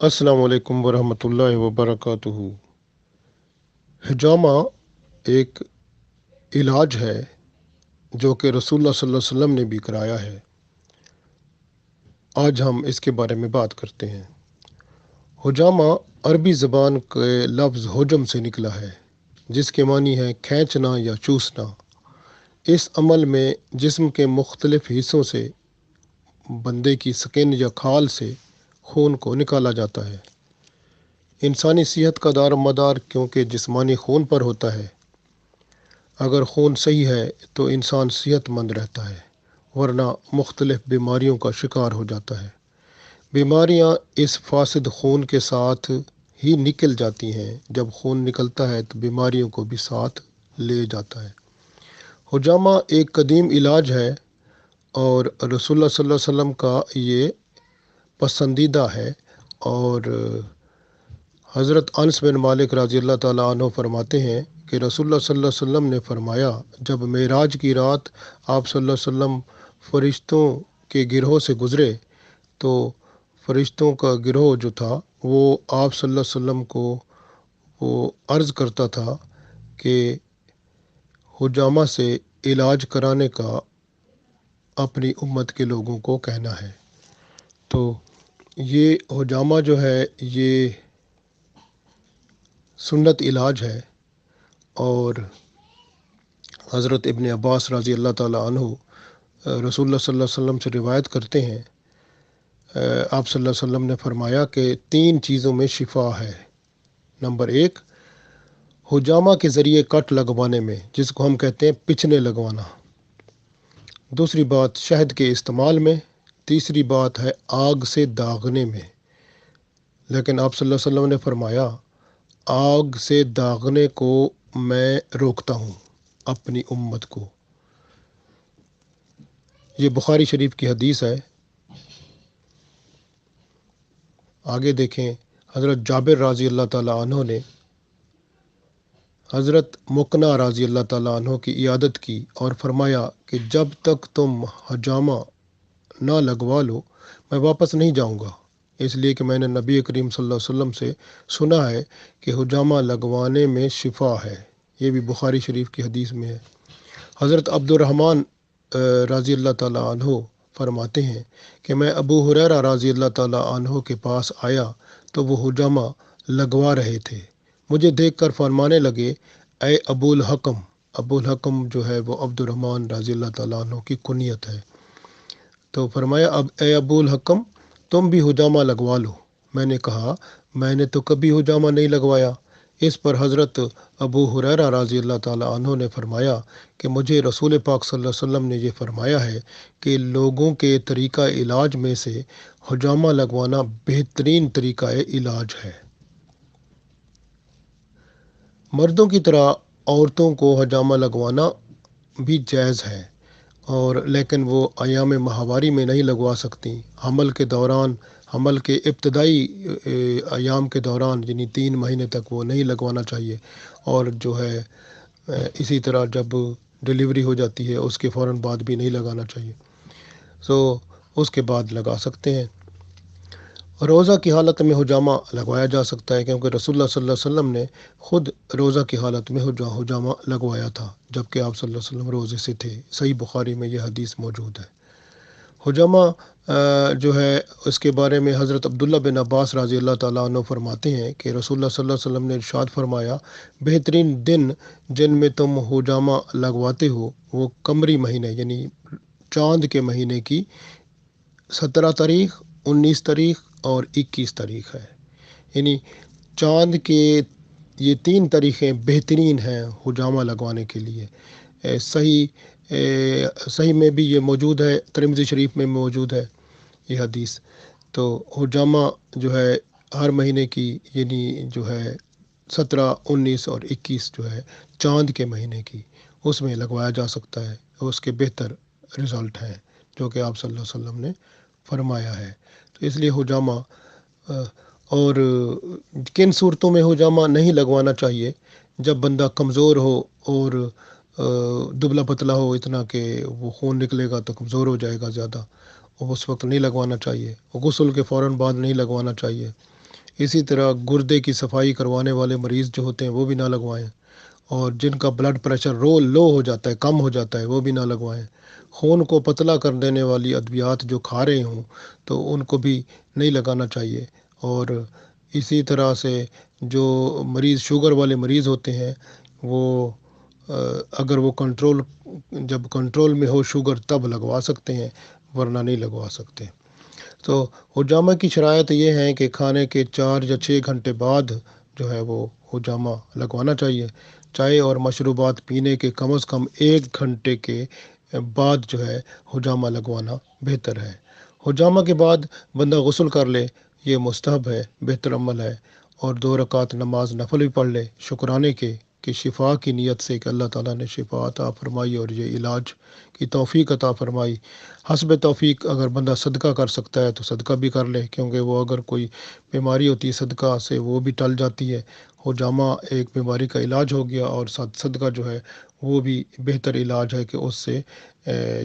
السلام علیکم ورحمۃ اللہ وبرکاتہ۔ حجامہ ایک علاج ہے جو کہ رسول اللہ صلی اللہ علیہ وسلم نے بھی کرایا ہے۔ آج ہم اس کے بارے میں بات کرتے ہیں۔ حجامہ عربی زبان کے لفظ حجم سے نکلا ہے، جس کے معنی ہے کھینچنا یا چوسنا۔ اس عمل میں جسم کے مختلف حصوں سے بندے کی سکن یا کھال سے خون کو نکالا جاتا ہے۔ انسانی صحت کا دار مدار کیونکہ جسمانی خون پر ہوتا ہے۔ اگر خون صحیح ہے تو انسان صحت مند رہتا ہے، ورنہ مختلف بیماریوں کا شکار ہو جاتا ہے۔ بیماریاں اس فاسد خون کے ساتھ ہی نکل جاتی ہیں۔ جب خون نکلتا ہے تو بیماریوں کو بھی ساتھ لے جاتا ہے۔ حجامہ ایک قدیم علاج ہے اور رسول اللہ صلی اللہ علیہ وسلم کا یہ پسندیدہ ہے۔ اور حضرت انس بن مالک رضی اللہ تعالیٰ عنہ فرماتے ہیں کہ رسول اللہ صلی اللہ علیہ وسلم نے فرمایا، جب معراج کی رات آپ صلی اللہ علیہ وسلم فرشتوں کے گروہ سے گزرے تو فرشتوں کا گروہ جو تھا وہ آپ صلی اللہ علیہ وسلم کو وہ عرض کرتا تھا کہ حجامہ سے علاج کرانے کا اپنی امت کے لوگوں کو کہنا ہے۔ تو یہ حجامہ جو ہے یہ سنت علاج ہے، اور حضرت ابن عباس رضی اللہ تعالیٰ عنہ رسول اللہ صلی اللہ علیہ وسلم سے روایت کرتے ہیں، آپ صلی اللہ علیہ وسلم نے فرمایا کہ 3 چیزوں میں شفا ہے۔ نمبر 1، حجامہ کے ذریعے کٹ لگوانے میں، جس کو ہم کہتے ہیں پچنے لگوانا۔ دوسری بات شہد کے استعمال میں۔ تیسری بات ہے آگ سے داغنے میں۔ لیکن آپ صلی اللہ علیہ وسلم نے فرمایا، آگ سے داغنے کو میں روکتا ہوں اپنی امت کو۔ یہ بخاری شریف کی حدیث ہے۔ آگے دیکھیں، حضرت جابر رضی اللہ تعالیٰ عنہ نے حضرت مقنع رضی اللہ تعالیٰ عنہ کی عیادت کی اور فرمایا کہ جب تک تم حجامہ نہ لگوا لو میں واپس نہیں جاؤں گا، اس لیے کہ میں نے نبی کریم صلی اللہ علیہ وسلم سے سنا ہے کہ حجامہ لگوانے میں شفا ہے۔ یہ بھی بخاری شریف کی حدیث میں ہے۔ حضرت عبد الرحمن رضی اللہ تعالیٰ عنہ فرماتے ہیں کہ میں ابو ہریرہ رضی اللہ تعالیٰ عنہ کے پاس آیا تو وہ حجامہ لگوا رہے تھے۔ مجھے دیکھ کر فرمانے لگے، اے ابو الحکم۔ ابو الحکم جو ہے وہ عبد الرحمن رضی اللہ تعالیٰ عنہ کی کنیت ہے۔ تو فرمایا، اب اے ابو الحکم تم بھی حجامہ لگوا لو۔ میں نے کہا، میں نے تو کبھی حجامہ نہیں لگوایا۔ اس پر حضرت ابو ہریرہ رضی اللہ تعالیٰ عنہ نے فرمایا کہ مجھے رسول پاک صلی اللہ علیہ وسلم نے یہ فرمایا ہے کہ لوگوں کے طریقہ علاج میں سے حجامہ لگوانا بہترین طریقہ علاج ہے۔ مردوں کی طرح عورتوں کو حجامہ لگوانا بھی جائز ہے، اور لیکن وہ ایام ماہواری میں نہیں لگوا سکتی۔ حمل کے ابتدائی ایام کے دوران یعنی 3 مہینے تک وہ نہیں لگوانا چاہیے، اور جو ہے اسی طرح جب ڈلیوری ہو جاتی ہے اس کے فوراً بعد بھی نہیں لگانا چاہیے۔ اس کے بعد لگا سکتے ہیں۔ روزہ کی حالت میں حجامہ لگوایا جا سکتا ہے، کیونکہ رسول اللہ صلی اللہ علیہ وسلم نے خود روزہ کی حالت میں حجامہ لگوایا تھا، جبکہ آپ صلی اللہ علیہ وسلم روزے سے تھے۔ صحیح بخاری میں یہ حدیث موجود ہے۔ حجامہ جو ہے اس کے بارے میں حضرت عبداللہ بن عباس رضی اللہ تعالیٰ عنہ فرماتے ہیں کہ رسول اللہ صلی اللہ علیہ وسلم نے ارشاد فرمایا، بہترین دن جن میں تم حجامہ لگواتے ہو وہ قمری مہینے یعنی چاند کے مہینے کی 17 تاریخ، 19 تاریخ اور 21 تاریخ ہے۔ یعنی چاند کے یہ 3 تاریخیں بہترین ہیں حجامہ لگوانے کے لیے۔ صحیح میں بھی یہ موجود ہے، ترمذی شریف میں موجود ہے یہ حدیث۔ تو حجامہ جو ہے ہر مہینے کی یعنی جو ہے 17، 19 اور 21 جو ہے چاند کے مہینے کی، اس میں لگوایا جا سکتا ہے۔ اس کے بہتر رزلٹ ہیں جو کہ آپ صلی اللہ علیہ وسلم نے فرمایا ہے۔ تو اس لیے حجامہ اور کن صورتوں میں حجامہ نہیں لگوانا چاہیے؟ جب بندہ کمزور ہو اور دبلا پتلا ہو اتنا کہ وہ خون نکلے گا تو کمزور ہو جائے گا زیادہ، اس وقت نہیں لگوانا چاہیے۔ غسل کے فوراً بعد نہیں لگوانا چاہیے۔ اسی طرح گردے کی صفائی کروانے والے مریض جو ہوتے ہیں وہ بھی نہ لگوائیں، اور جن کا بلڈ پریشر لو ہو جاتا ہے، کم ہو جاتا ہے، وہ بھی نہ لگوائیں۔ خون کو پتلا کر دینے والی ادویات جو کھا رہے ہوں تو ان کو بھی نہیں لگانا چاہیے۔ اور اسی طرح سے جو مریض شوگر والے مریض ہوتے ہیں وہ اگر وہ جب کنٹرول میں ہو شوگر تب لگوا سکتے ہیں، ورنہ نہیں لگوا سکتے۔ تو حجامہ کی شرائط یہ ہیں کہ کھانے کے 4 یا 6 گھنٹے بعد جو ہے وہ حجامہ لگوانا چاہیے۔ چائے اور مشروبات پینے کے کم از کم 1 گھنٹے کے بعد جو ہے حجامہ لگوانا بہتر ہے۔ حجامہ کے بعد بندہ غسل کر لے، یہ مستحب ہے، بہتر عمل ہے، اور 2 رکعت نماز نفل بھی پڑھ لے شکرانے کے کہ شفا کی نیت سے کہ اللہ تعالیٰ نے شفا عطا فرمائی اور یہ علاج کی توفیق عطا فرمائی۔ حسب توفیق اگر بندہ صدقہ کر سکتا ہے تو صدقہ بھی کر لے، کیونکہ وہ اگر کوئی بیماری ہوتی ہے صدقہ سے وہ بھی ٹل جاتی ہے۔ حجامہ ایک بیماری کا علاج ہو گیا، اور صدقہ جو ہے وہ بھی بہتر علاج ہے کہ اس سے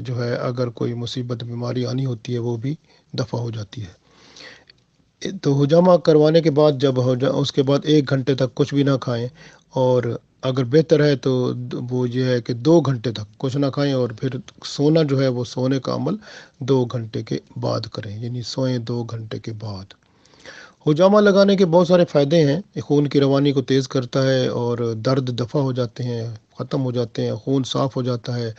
جو ہے اگر کوئی مصیبت بیماری آنی ہوتی ہے وہ بھی دفع ہو جاتی ہے۔ تو حجامہ کروانے کے بعد اس کے بعد 1 گھنٹے تک کچھ بھی نہ کھائیں، اور اگر بہتر ہے تو وہ یہ ہے کہ 2 گھنٹے تک کچھ نہ کھائیں، اور پھر سونا جو ہے وہ سونے کا عمل 2 گھنٹے کے بعد کریں، یعنی سوئیں 2 گھنٹے کے بعد۔ حجامہ لگانے کے بہت سارے فائدے ہیں، یہ خون کی روانی کو تیز کرتا ہے اور درد دفع ہو جاتے ہیں، ختم ہو جاتے ہیں، خون صاف ہو جاتا ہے،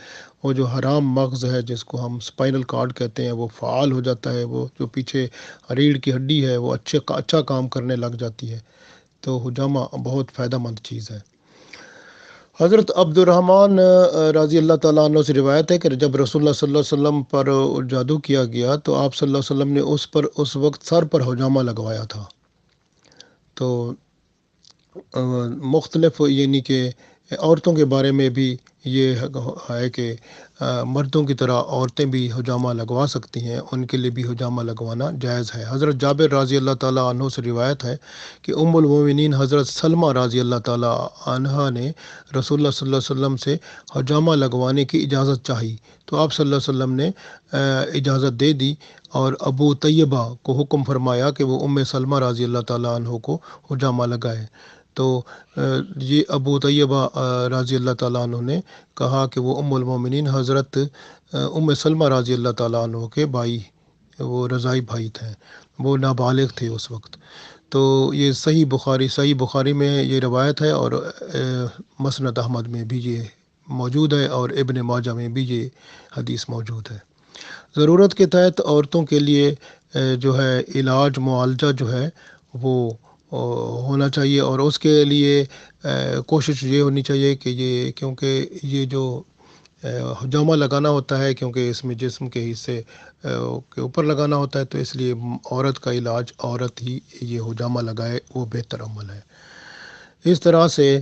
وہ جو حرام مغز ہے جس کو ہم سپائنل کارڈ کہتے ہیں وہ فعال ہو جاتا ہے، وہ جو پیچھے ریڑھ کی ہڈی ہے وہ اچھا کام کرنے لگ جاتی ہے۔ تو حجامہ بہت فائدہ مند چیز ہے۔ حضرت عبد الرحمن رضی اللہ تعالیٰ عنہ سے روایت ہے کہ جب رسول اللہ صلی اللہ علیہ وسلم پر جادو کیا گیا تو آپ صلی اللہ علیہ وسلم نے اس وقت سر پر حجامہ لگوایا تھا۔ تو مختلف یعنی کہ عورتوں کے بارے میں بھی یہ ہے کہ مردوں کی طرح عورتیں بھی حجامہ لگوا سکتی ہیں، ان کے لیے بھی حجامہ لگوانا جائز ہے۔ حضرت جابر رضی اللہ تعالیٰ عنہ سے روایت ہے کہ ام المومنین حضرت سلمہ رضی اللہ تعالیٰ عنہا نے رسول اللہ صلی اللہ علیہ وسلم سے حجامہ لگوانے کی اجازت چاہی تو آپ صلی اللہ علیہ وسلم نے اجازت دے دی، اور ابو طیبہ کو حکم فرمایا کہ وہ ام سلمہ رضی اللہ تعالیٰ عنہ کو حجامہ لگائے۔ تو یہ ابو طیبہ رضی اللہ تعالیٰ عنہ نے کہا کہ وہ ام المومنین حضرت ام سلمہ رضی اللہ تعالیٰ عنہ کے بھائی، وہ رضائی بھائی تھے، وہ نابالغ تھے اس وقت۔ تو یہ صحیح بخاری میں یہ روایت ہے، اور مسند احمد میں بھی یہ موجود ہے، اور ابن ماجہ میں بھی یہ حدیث موجود ہے۔ ضرورت کے تحت عورتوں کے لیے جو ہے علاج معالجہ جو ہے وہ ہونا چاہیے، اور اس کے لیے کوشش یہ ہونی چاہیے کہ کیونکہ یہ جو حجامہ لگانا ہوتا ہے، کیونکہ اس میں جسم کے حصے کے اوپر لگانا ہوتا ہے، تو اس لیے عورت کا علاج عورت ہی یہ حجامہ لگائے، وہ بہتر عمل ہے۔ اس طرح سے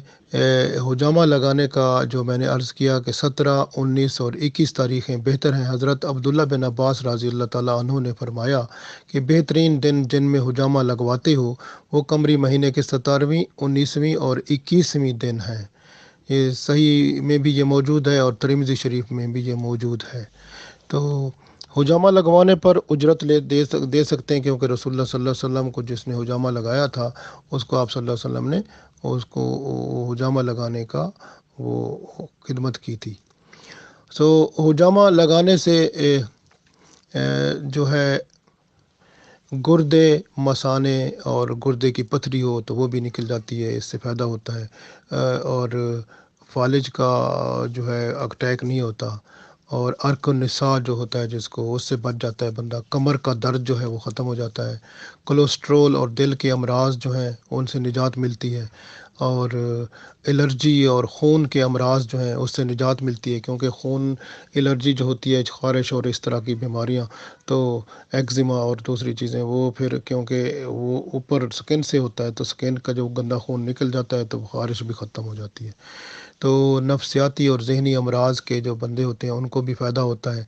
حجامہ لگانے کا جو میں نے عرض کیا کہ 17، 19 اور 21 تاریخیں بہتر ہیں۔ حضرت عبداللہ بن عباس رضی اللہ تعالیٰ عنہ نے فرمایا کہ بہترین دن جن میں حجامہ لگواتے ہو وہ قمری مہینے کے 17ویں، 19ویں اور 21ویں دن ہیں۔ یہ صحیح میں بھی یہ موجود ہے، اور ترمذی شریف میں بھی یہ موجود ہے۔ تو حجامہ لگوانے پر اجرت دے سکتے ہیں، کیونکہ رسول اللہ صلی اللہ علیہ وسلم کو جس نے حجامہ لگایا تھا اس کو آپ صلی اللہ علیہ وسلم نے اس کو حجامہ لگانے کا وہ خدمت کی تھی۔ حجامہ لگانے سے جو ہے گردے، مثانے اور گردے کی پتھری ہو تو وہ بھی نکل جاتی ہے، اس سے فائدہ ہوتا ہے، اور فالج کا جو ہے اٹیک نہیں ہوتا، اور عرق النساء جو ہوتا ہے جس کو، اس سے بچ جاتا ہے بندہ، کمر کا درد جو ہے وہ ختم ہو جاتا ہے، کولیسٹرول اور دل کے امراض جو ہیں ان سے نجات ملتی ہے، اور الرجی اور خون کے امراض جو ہیں اس سے نجات ملتی ہے، کیونکہ خون الرجی جو ہوتی ہے، خارش اور اس طرح کی بیماریاں، تو ایگزیما اور دوسری چیزیں وہ پھر کیونکہ وہ اوپر سکن سے ہوتا ہے تو سکن کا جو گندا خون نکل جاتا ہے تو خارش بھی ختم ہو جاتی ہے۔ تو نفسیاتی اور ذہنی امراض کے جو بندے ہوتے ہیں ان کو بھی فائدہ ہوتا ہے،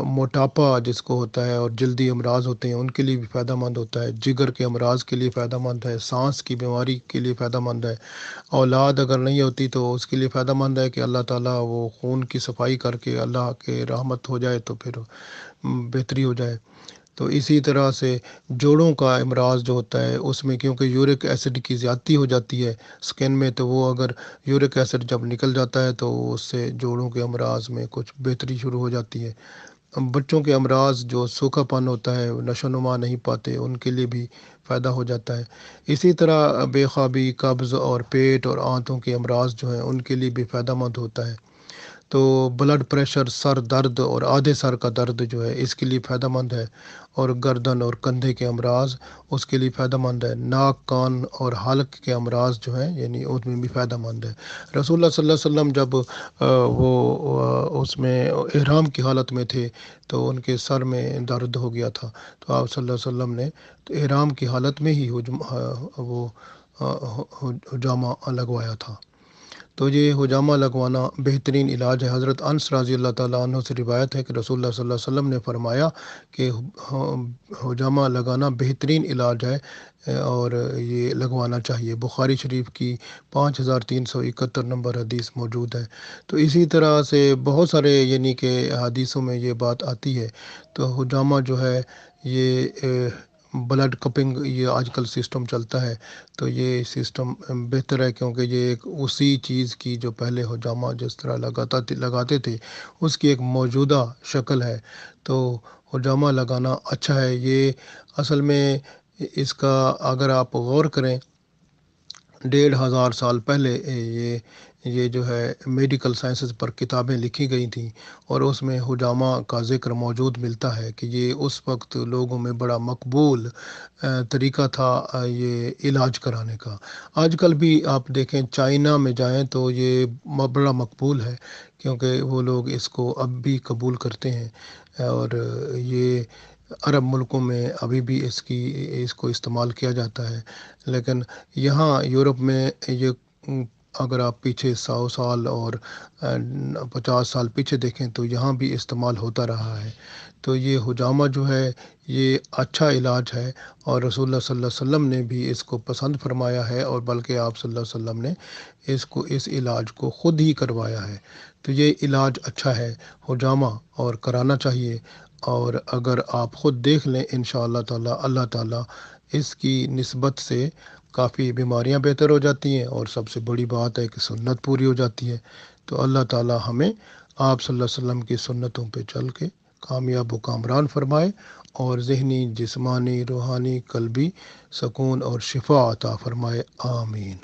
موٹاپا جس کو ہوتا ہے اور جلدی امراض ہوتے ہیں ان کے لیے بھی فائدہ مند ہوتا ہے، جگر کے امراض کے لیے فائدہ مند ہے، سانس کی بیماری کے لیے فائدہ مند ہے، اولاد اگر نہیں ہوتی تو اس کے لیے فائدہ مند ہے کہ اللہ تعالیٰ وہ خون کی صفائی کر کے اللہ کے رحمت ہو جائے تو پھر بہتری ہو جائے۔ تو اسی طرح سے جوڑوں کا امراض جو ہوتا ہے اس میں کیونکہ یورک ایسڈ کی زیادتی ہو جاتی ہے سکن میں، تو وہ اگر یورک ایسڈ جب نکل جاتا ہے تو اس سے جوڑوں کے امراض میں کچھ بہتری شروع ہو جاتی ہے۔ بچوں کے امراض جو سوکھا پن ہوتا ہے، نشو و نما نہیں پاتے، ان کے لیے بھی فائدہ ہو جاتا ہے۔ اسی طرح بے خوابی، قبض اور پیٹ اور آنتوں کے امراض جو ہیں ان کے لیے بھی فائدہ مند ہوتا ہے۔ تو بلڈ پریشر، سر درد اور آدھے سر کا درد جو ہے اس کے لیے فائدہ مند ہے، اور گردن اور کندھے کے امراض اس کے لیے فائدہ مند ہے۔ ناک، کان اور حلق کے امراض جو ہیں یعنی اس میں بھی فائدہ مند ہے۔ رسول اللہ صلی اللہ علیہ وسلم جب وہ اس میں احرام کی حالت میں تھے تو ان کے سر میں درد ہو گیا تھا، تو آپ صلی اللہ علیہ وسلم نے تو احرام کی حالت میں ہی وہ حجامہ لگوایا تھا۔ تو یہ حجامہ لگوانا بہترین علاج ہے۔ حضرت انس رضی اللہ تعالیٰ عنہ سے روایت ہے کہ رسول اللہ صلی اللہ علیہ وسلم نے فرمایا کہ حجامہ لگانا بہترین علاج ہے، اور یہ لگوانا چاہیے۔ بخاری شریف کی 5371 نمبر حدیث موجود ہے۔ تو اسی طرح سے بہت سارے یعنی کہ حدیثوں میں یہ بات آتی ہے۔ تو حجامہ جو ہے یہ بلڈ کپنگ یہ آج کل سسٹم چلتا ہے، تو یہ سسٹم بہتر ہے کیونکہ یہ ایک اسی چیز کی جو پہلے حجامہ جس طرح لگاتے تھے اس کی ایک موجودہ شکل ہے۔ تو حجامہ لگانا اچھا ہے۔ یہ اصل میں اس کا اگر آپ غور کریں 1500 سال پہلے یہ جو ہے میڈیکل سائنسز پر کتابیں لکھی گئی تھیں، اور اس میں حجامہ کا ذکر موجود ملتا ہے کہ یہ اس وقت لوگوں میں بڑا مقبول طریقہ تھا یہ علاج کرانے کا۔ آج کل بھی آپ دیکھیں چائنا میں جائیں تو یہ بڑا مقبول ہے، کیونکہ وہ لوگ اس کو اب بھی قبول کرتے ہیں، اور یہ عرب ملکوں میں ابھی بھی اس کو استعمال کیا جاتا ہے۔ لیکن یہاں یورپ میں یہ اگر آپ پیچھے 100 سال اور 50 سال پیچھے دیکھیں تو یہاں بھی استعمال ہوتا رہا ہے۔ تو یہ حجامہ جو ہے یہ اچھا علاج ہے، اور رسول اللہ صلی اللہ علیہ وسلم نے بھی اس کو پسند فرمایا ہے، اور بلکہ آپ صلی اللہ علیہ وسلم نے اس علاج کو خود ہی کروایا ہے۔ تو یہ علاج اچھا ہے حجامہ، اور کرانا چاہیے۔ اور اگر آپ خود دیکھ لیں انشاءاللہ تعالی اللہ تعالی اس کی نسبت سے کافی بیماریاں بہتر ہو جاتی ہیں، اور سب سے بڑی بات ہے کہ سنت پوری ہو جاتی ہے۔ تو اللہ تعالی ہمیں آپ صلی اللہ علیہ وسلم کی سنتوں پہ چل کے کامیاب و کامران فرمائے، اور ذہنی، جسمانی، روحانی، قلبی سکون اور شفا عطا فرمائے، آمین۔